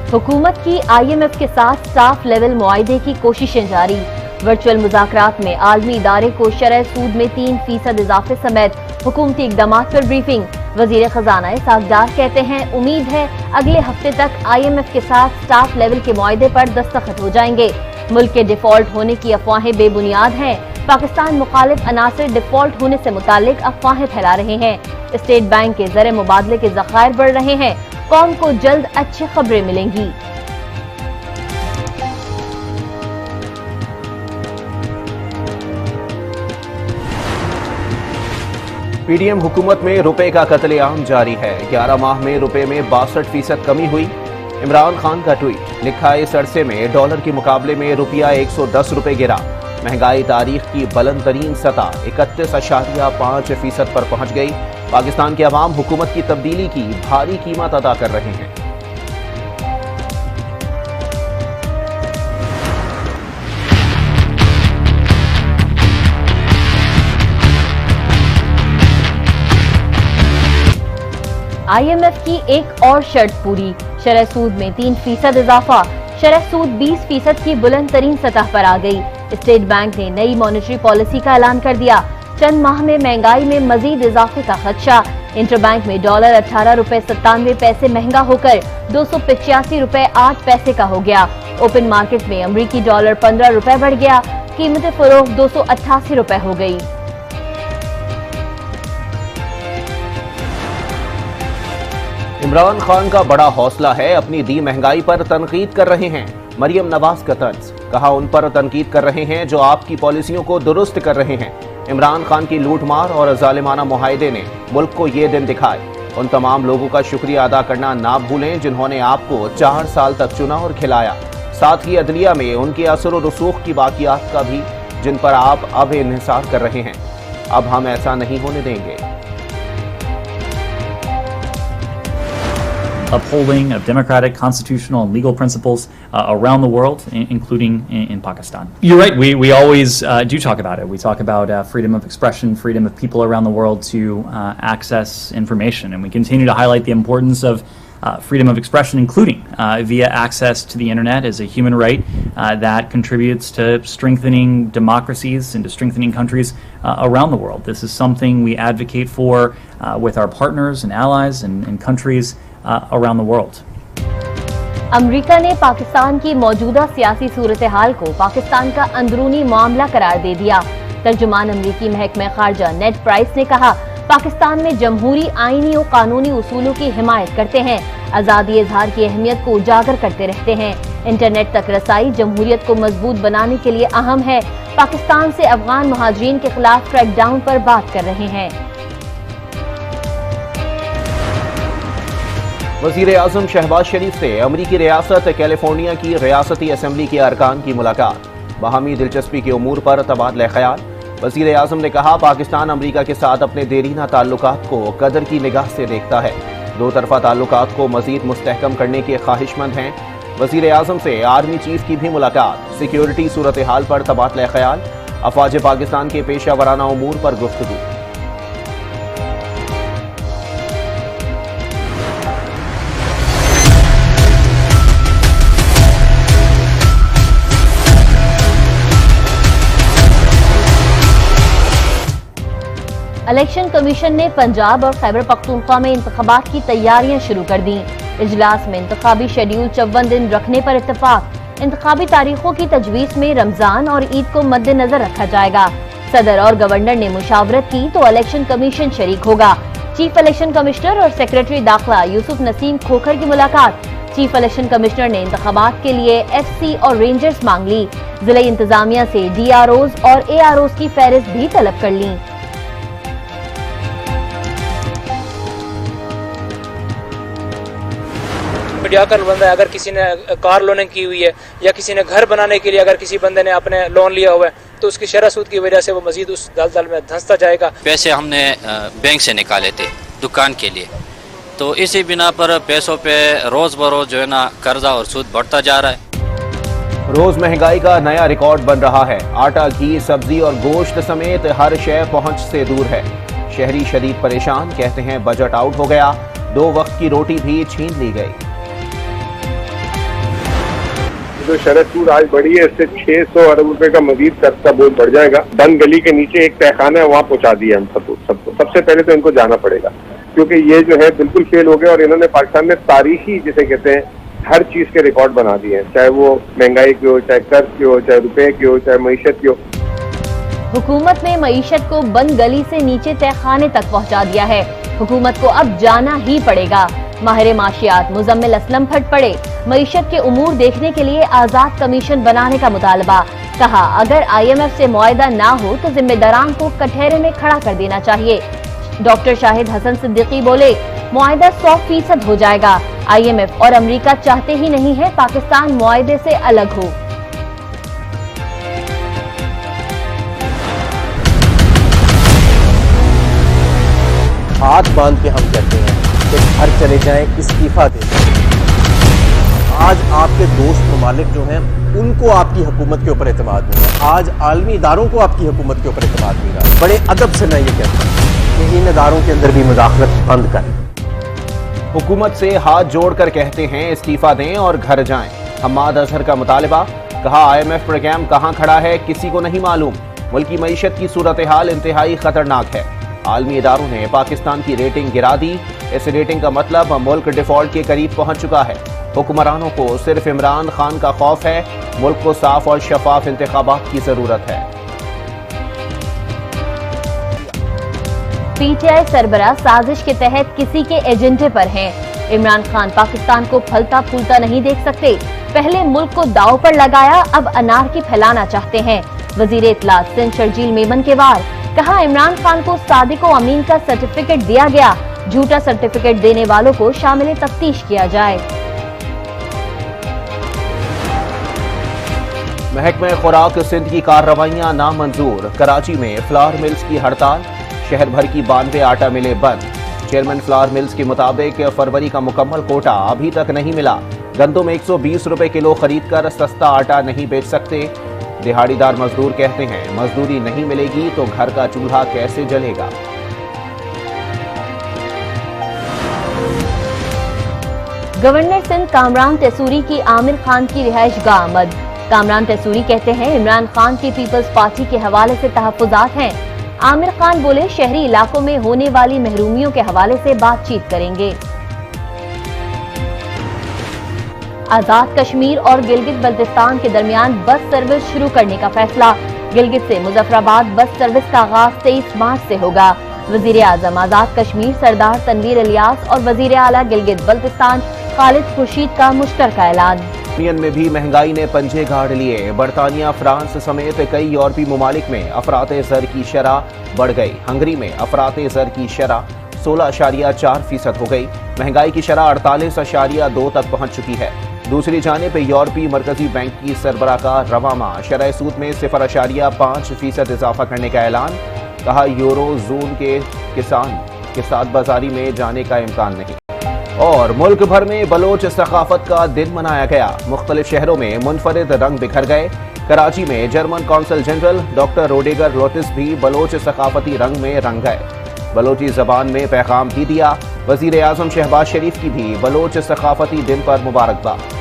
हुकूमत की IMF के साथ स्टाफ लेवल मुआहदे की कोशिशें जारी। वर्चुअल मुज़ाकरात में आलमी इदारे को शरह सूद में 3% इजाफे समेत हुकूमती इक़दामात पर ब्रीफिंग। वज़ीर ख़ज़ाना सागदार कहते हैं उम्मीद है अगले हफ्ते तक IMF के साथ स्टाफ लेवल के मुआहदे पर दस्तखत हो जाएंगे। मुल्क के डिफ़ॉल्ट होने की अफवाहें बेबुनियाद हैं। पाकिस्तान मुखालिफ अनासर डिफ़ॉल्ट होने से मुतालिक अफवाहें फैला रहे हैं। स्टेट बैंक के ज़र मुबादले के ज़खायर बढ़ रहे हैं। कौम को जल्द अच्छी खबरें मिलेंगी। PDM हुकूमत में रुपए का कत्लेआम जारी है। 11 माह में रुपए में 62% कमी हुई। इमरान खान का ट्वीट, लिखा इस अरसे में डॉलर के मुकाबले में रुपया 110 रुपए गिरा। महंगाई तारीख की बुलंद तरीन सतह 31.5% पर पहुंच गई। पाकिस्तान के अवाम हुकूमत की तब्दीली की भारी कीमत अदा कर रहे हैं। IMF की एक और शर्त पूरी, शरह सूद में 3% इजाफा। शरह सूद 20% की बुलंद तरीन सतह पर आ गई। स्टेट बैंक ने नई मॉनेटरी पॉलिसी का ऐलान कर दिया। चंद माह में महंगाई में मजीद इजाफे का खदशा। इंटरबैंक में डॉलर 18 रुपए 97 पैसे महंगा होकर 285 रुपए 8 पैसे का हो गया। ओपन मार्केट में अमरीकी डॉलर 15 रुपए बढ़ गया। कीमत फरोख्त 288 रुपए हो गई। इमरान खान का बड़ा हौसला है, अपनी दी महंगाई पर तनकीद कर रहे हैं। मरियम नवाज का तंज, कहा उन पर तनकीद कर रहे हैं जो आपकी पॉलिसियों को दुरुस्त कर रहे हैं। इमरान खान की लूटमार और जालिमाना मुआहदे ने मुल्क को ये दिन दिखाए। उन तमाम लोगों का शुक्रिया अदा करना ना भूलें जिन्होंने आपको 4 साल तक चुना और खिलाया। साथ ही अदलिया में उनके असर और रसूख की बाकियात का भी, जिन पर आप अब इन्हिसार कर रहे हैं। अब हम ऐसा नहीं होने देंगे। Upholding of democratic, constitutional, and legal principles around the world, including in Pakistan. You're right. We always do talk about it. We talk about freedom of expression, freedom of people around the world to access information, and we continue to highlight the importance of freedom of expression, including via access to the internet as a human right that contributes to strengthening democracies and to strengthening countries around the world. This is something we advocate for with our partners and allies and countries around the world. अमरीका ने पाकिस्तान की मौजूदा सियासी सूरत हाल को पाकिस्तान का अंदरूनी मामला करार दे दिया। तर्जुमान अमरीकी महकमा खारजा नेड प्राइस ने कहा, पाकिस्तान में जमहूरी, आईनी और कानूनी उसूलों की हिमायत करते हैं, आज़ादी इजहार की अहमियत को उजागर करते रहते हैं। इंटरनेट तक रसाई जमहूरियत को मजबूत बनाने के लिए अहम है। पाकिस्तान से अफगान मुहाजिरीन के खिलाफ क्रैकडाउन पर बात कर रहे हैं। वज़ीर आज़म शहबाज शरीफ से अमरीकी रियासत कैलिफोर्निया की रियासती असम्बली के अरकान की मुलाकात। बाहमी दिलचस्पी के उमूर पर तबादला ख्याल। वज़ीर आज़म ने कहा, पाकिस्तान अमरीका के साथ अपने देरीना ताल्लुकात को कदर की निगाह से देखता है। दो तरफा ताल्लुकात को मज़ीद मुस्तहकम करने के ख्वाहिशमंद हैं। वज़ीर आज़म से आर्मी चीफ की भी मुलाकात। सिक्योरिटी सूरत हाल पर तबादला ख्याल। अफवाज पाकिस्तान के पेशा वराना उमूर पर गुफ्तगू। इलेक्शन कमीशन ने पंजाब और खैबर पख्तूनख्वा में इंतखाबात की तैयारियां शुरू कर दी। इजलास में इंतखाबी शेड्यूल 54 दिन रखने पर इत्तेफाक। इंतखाबी तारीखों की तजवीज़ में रमजान और ईद को मद्देनजर रखा जाएगा। सदर और गवर्नर ने मुशावरत की तो इलेक्शन कमीशन शरीक होगा। चीफ इलेक्शन कमिश्नर और सेक्रेटरी दाखिला यूसुफ नसीम खोखर की मुलाकात। चीफ इलेक्शन कमिश्नर ने इंतखाबात के लिए FC और रेंजर्स मांग ली। जिला इंतजामिया से DROs और AROs की फहरिस्त भी तलब कर ली। मीडियाकर बंदा है, अगर किसी ने कार लोनिंग की हुई है या किसी ने घर बनाने के लिए अगर किसी बंदे ने अपने लोन लिया हुआ है तो उसकी शरह सूद की वजह से वो मजीद उस दलदल में धंसता जाएगा। पैसे हमने बैंक से निकाले थे दुकान के लिए, तो इसी बिना पर पैसों पे रोज़ बरोज़ जो है ना कर्जा और सूद बढ़ता जा रहा है। रोज महंगाई का नया रिकॉर्ड बन रहा है। आटा, घी, सब्जी और गोश्त समेत हर शय पहुंच से दूर है। शहरी शदीद परेशान, कहते हैं बजट आउट हो गया। 2 वक्त की रोटी भी छीन ली गई। जो शरह सूद आज बढ़ी है इससे 600 अरब रुपए का मजीद कर्ज का बोझ बढ़ जाएगा। बंद गली के नीचे एक तहखाना है, वहाँ पहुँचा दिया हम सबको। सबसे पहले तो इनको जाना पड़ेगा, क्योंकि ये जो है बिल्कुल फेल हो गया और इन्होंने पाकिस्तान में तारीखी जिसे कहते हैं हर चीज के रिकॉर्ड बना दिए हैं, चाहे वो महंगाई की हो, चाहे कर्ज की हो, चाहे रुपए की हो, चाहे मईशत की हो। हुकूमत ने मईशत को बंद गली से नीचे तहखाने तक पहुंचा दिया है। हुकूमत को अब जाना ही पड़ेगा। माहिर माशियात मुजम्मिल असलम फट पड़े। मईशत के उमूर देखने के लिए आजाद कमीशन बनाने का मुतालबा। कहा अगर IMF से मुआहदा ना हो तो जिम्मेदारान को कटहरे में खड़ा कर देना चाहिए। डॉक्टर शाहिद हसन सिद्दीकी बोले मुआहदा 100% हो जाएगा। IMF और अमेरिका चाहते ही नहीं है पाकिस्तान मुआहदे से अलग हो। हाथ बांध के हम कहते हैं कि घर चले जाएं, इस्तीफा दें। आज आपके दोस्त ममालिक जो हैं उनको आपकी हुकूमत के ऊपर एतमाद नहीं है। आज आलमी इदारों को आपकी हुकूमत के ऊपर एतमाद नहीं रहा। बड़े अदब से मैं ये कहता हूँ कि इन इदारों के अंदर भी मुदाखलत बंद करें। हुकूमत से हाथ जोड़कर कहते हैं इस्तीफा दें और घर जाएं। हम्माद अजहर का मुतालबा। कहा IMF प्रोग्राम कहां खड़ा है किसी को नहीं मालूम। मुल्की मईशत की सूरत हाल इंतहाई खतरनाक है। आलमी इदारों ने पाकिस्तान की रेटिंग गिरा दी। इस रेटिंग का मतलब मुल्क डिफॉल्ट के करीब पहुंच चुका है। हुक्मरानों को सिर्फ इमरान खान का खौफ है। मुल्क को साफ और शफाफ इंतखाबात की जरूरत है। PTI सरबराह साजिश के तहत किसी के एजेंडे पर हैं। इमरान खान पाकिस्तान को फलता फूलता नहीं देख सकते। पहले मुल्क को दांव पर लगाया, अब अनारकी फैलाना चाहते हैं। वजीर इत्तलात सिंध शर्जील मेमन के वार। कहा इमरान खान को सादिक व अमीन का सर्टिफिकेट दिया गया। झूठा सर्टिफिकेट देने वालों को शामिल तफ्तीश किया जाए। महकमे खुराक सिंध की कार्रवाइयां नामंजूर। कराची में फ्लावर मिल्स की हड़ताल। शहर भर की 92 आटा मिलें बंद। चेयरमैन फ्लावर मिल्स के मुताबिक फरवरी का मुकम्मल कोटा अभी तक नहीं मिला। गंदम 120 रुपए किलो खरीद कर सस्ता आटा नहीं बेच सकते। दिहाड़ीदार मजदूर कहते हैं मजदूरी नहीं मिलेगी तो घर का चूल्हा कैसे जलेगा। गवर्नर सिंध कामरान तैसूरी की आमिर खान की रिहाइश गाह आमद। कामरान तैसूरी कहते हैं इमरान खान की पीपल्स पार्टी के हवाले से तहफ्फुजात हैं। आमिर खान बोले शहरी इलाकों में होने वाली महरूमियों के हवाले से बातचीत करेंगे। आजाद कश्मीर और गिलगित बल्तिस्तान के दरमियान बस सर्विस शुरू करने का फैसला। गिलगित से मुजफ्फराबाद बस सर्विस का आगाज 23 मार्च से होगा। वजीर आजम आजाद कश्मीर सरदार तनवीर इलियास और वजीर आला गिलगित बल्तिस्तान खालिद खुर्शीद का मुश्तरका ऐलान। यूरोपियन में भी महंगाई ने पंजे गाड़ लिए। बरतानिया, फ्रांस समेत कई यूरोपीय ममालिक में अफराते ज़र की शरह बढ़ गई। हंगरी में अफराते ज़र की शरह 16.4% हो गई। महंगाई की शरह 48.2 तक पहुंच चुकी है। दूसरी जानिब यूरोपीय मरकजी बैंक की सरबराह का रवा माह शरह सूद में 0.5% इजाफा करने का ऐलान। कहा यूरो जोन के किसान के साथ बाजारी में जाने का इम्कान नहीं। और मुल्क भर में बलोच सकाफत का दिन मनाया गया। मुख्तलिफ शहरों में मुनफरिद रंग बिखर गए। कराची में जर्मन कौंसल जनरल डॉक्टर रोडेगर लोटिस भी बलोच सकाफती रंग में रंग गए। बलोची जबान में पैगाम भी दिया। वजीर आजम शहबाज शरीफ की भी बलोच सकाफती दिन पर मुबारकबाद।